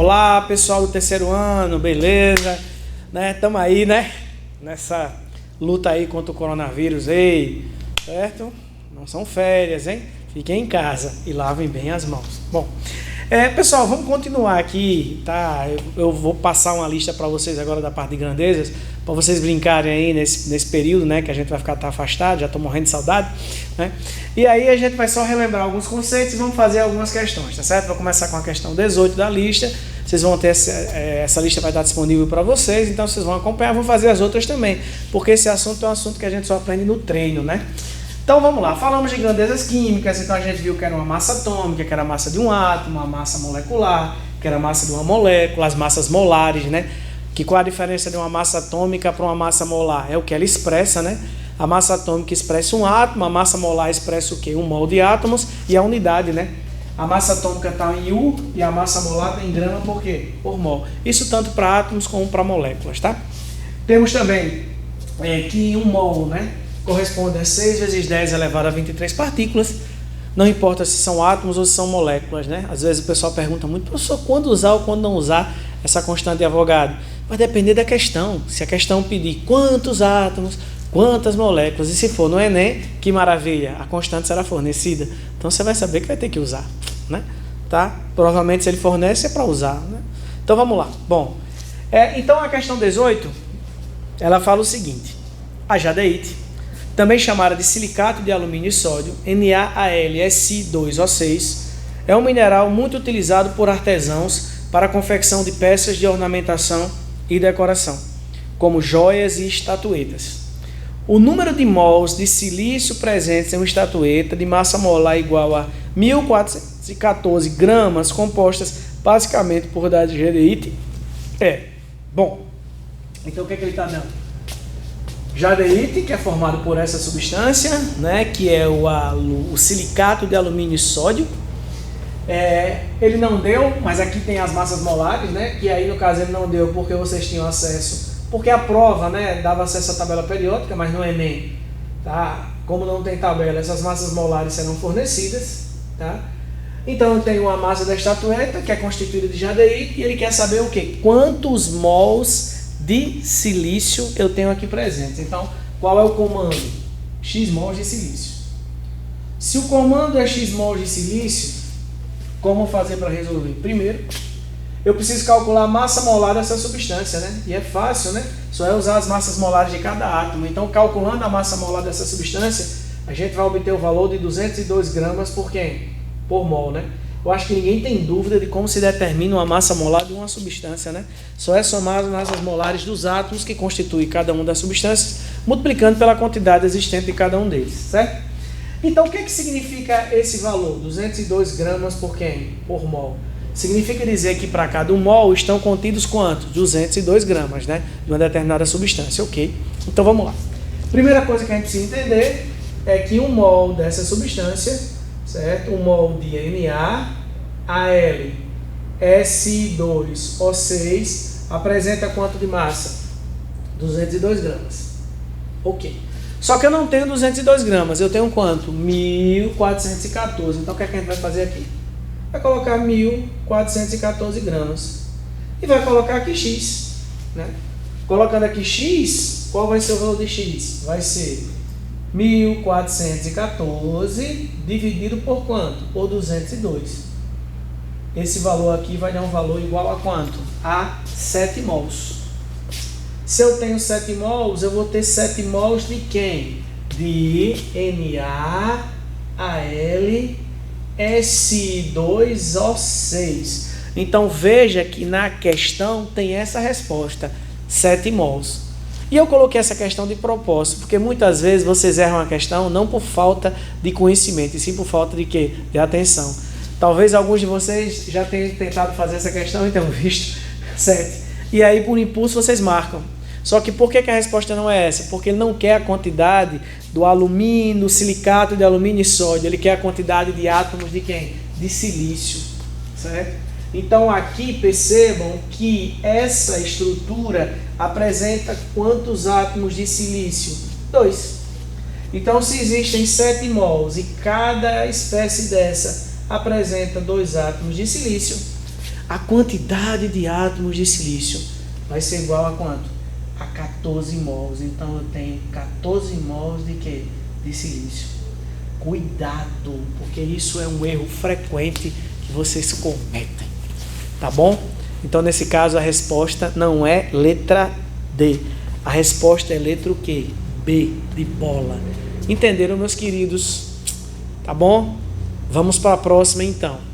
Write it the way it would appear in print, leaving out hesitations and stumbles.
Olá, pessoal do terceiro ano, beleza? Estamos aí, nessa luta aí contra o coronavírus, certo? Não são férias, hein? Fiquem em casa e lavem bem as mãos. Bom, pessoal, vamos continuar aqui, tá? Eu vou passar uma lista para vocês agora da parte de grandezas, para vocês brincarem aí nesse período, que a gente vai ficar afastado, já estou morrendo de saudade, E aí a gente vai só relembrar alguns conceitos e vamos fazer algumas questões, tá certo? Vou começar com a questão 18 da lista. Vocês vão ter essa lista vai estar disponível para vocês, então vocês vão acompanhar, vou fazer as outras também, porque esse assunto é um assunto que a gente só aprende no treino, Então vamos lá, falamos de grandezas químicas, então a gente viu que era uma massa atômica, que era a massa de um átomo, uma massa molecular, que era a massa de uma molécula, as massas molares, Que qual a diferença de uma massa atômica para uma massa molar? É o que ela expressa, A massa atômica expressa um átomo, a massa molar expressa o quê? Um mol de átomos e a unidade, A massa atômica está em U e a massa molar está em grama, por quê? Por mol. Isso tanto para átomos como para moléculas, tá? Temos também que um mol, corresponde a 6 vezes 10 elevado a 23 partículas. Não importa se são átomos ou se são moléculas, Às vezes o pessoal pergunta muito, professor, quando usar ou quando não usar essa constante de Avogadro? Vai depender da questão. Se a questão pedir quantos átomos, quantas moléculas, e se for no Enem, que maravilha, a constante será fornecida. Então você vai saber que vai ter que usar, Tá? Provavelmente se ele fornece é para usar, Então vamos lá. Bom, então a questão 18, ela fala o seguinte: a jadeíte, também chamada de silicato de alumínio e sódio, NaAlSi2O6, é um mineral muito utilizado por artesãos para a confecção de peças de ornamentação e decoração, como joias e estatuetas. O número de mols de silício presentes em uma estatueta de massa molar igual a 1.414 gramas, compostas basicamente por jadeíte, bom. Então o que ele está dando? Jadeíte, que é formado por essa substância, que é o silicato de alumínio e sódio. Ele não deu, mas aqui tem as massas molares, que aí no caso ele não deu porque vocês tinham acesso, porque a prova, dava acesso à tabela periódica, mas no Enem, tá? Como não tem tabela, essas massas molares serão fornecidas, tá? Então eu tenho uma massa da estatueta que é constituída de jadeíte e ele quer saber o quê? Quantos mols de silício eu tenho aqui presentes. Então, qual é o comando? X mols de silício. Se o comando é X mols de silício, como fazer para resolver? Primeiro, eu preciso calcular a massa molar dessa substância, E é fácil, Só é usar as massas molares de cada átomo. Então, calculando a massa molar dessa substância, a gente vai obter o valor de 202 gramas por quem? Por mol, Eu acho que ninguém tem dúvida de como se determina uma massa molar de uma substância, Só é somar as massas molares dos átomos que constituem cada uma das substâncias, multiplicando pela quantidade existente de cada um deles, certo? Então, o que significa esse valor? 202 gramas por quem? Por mol. Significa dizer que para cada um mol estão contidos quantos? 202 gramas, de uma determinada substância, ok? Então, vamos lá. Primeira coisa que a gente precisa entender é que um mol dessa substância, certo? Um mol de NaAlSi2O6 apresenta quanto de massa? 202 gramas. Ok. Só que eu não tenho 202 gramas, eu tenho quanto? 1.414. Então o que a gente vai fazer aqui? Vai colocar 1.414 gramas. E vai colocar aqui X. Colocando aqui X, qual vai ser o valor de X? Vai ser 1.414 dividido por quanto? Por 202. Esse valor aqui vai dar um valor igual a quanto? A 7 mols. Se eu tenho 7 mols, eu vou ter 7 mols de quem? De NaAlSi2O6. Então veja que na questão tem essa resposta, 7 mols. E eu coloquei essa questão de propósito, porque muitas vezes vocês erram a questão não por falta de conhecimento, e sim por falta de quê? De atenção. Talvez alguns de vocês já tenham tentado fazer essa questão e tenham visto 7. E aí, por impulso, vocês marcam. Só que por que a resposta não é essa? Porque ele não quer a quantidade do alumínio, do silicato de alumínio e sódio. Ele quer a quantidade de átomos de quem? De silício. Certo? Então aqui percebam que essa estrutura apresenta quantos átomos de silício? 2. Então se existem 7 mols e cada espécie dessa apresenta 2 átomos de silício, a quantidade de átomos de silício vai ser igual a quanto? A 14 mols. Então eu tenho 14 mols de quê? De silício. Cuidado, porque isso é um erro frequente que vocês cometem. Tá bom? Então nesse caso a resposta não é letra D. A resposta é letra o quê? B, de bola. Entenderam, meus queridos? Tá bom? Vamos para a próxima então.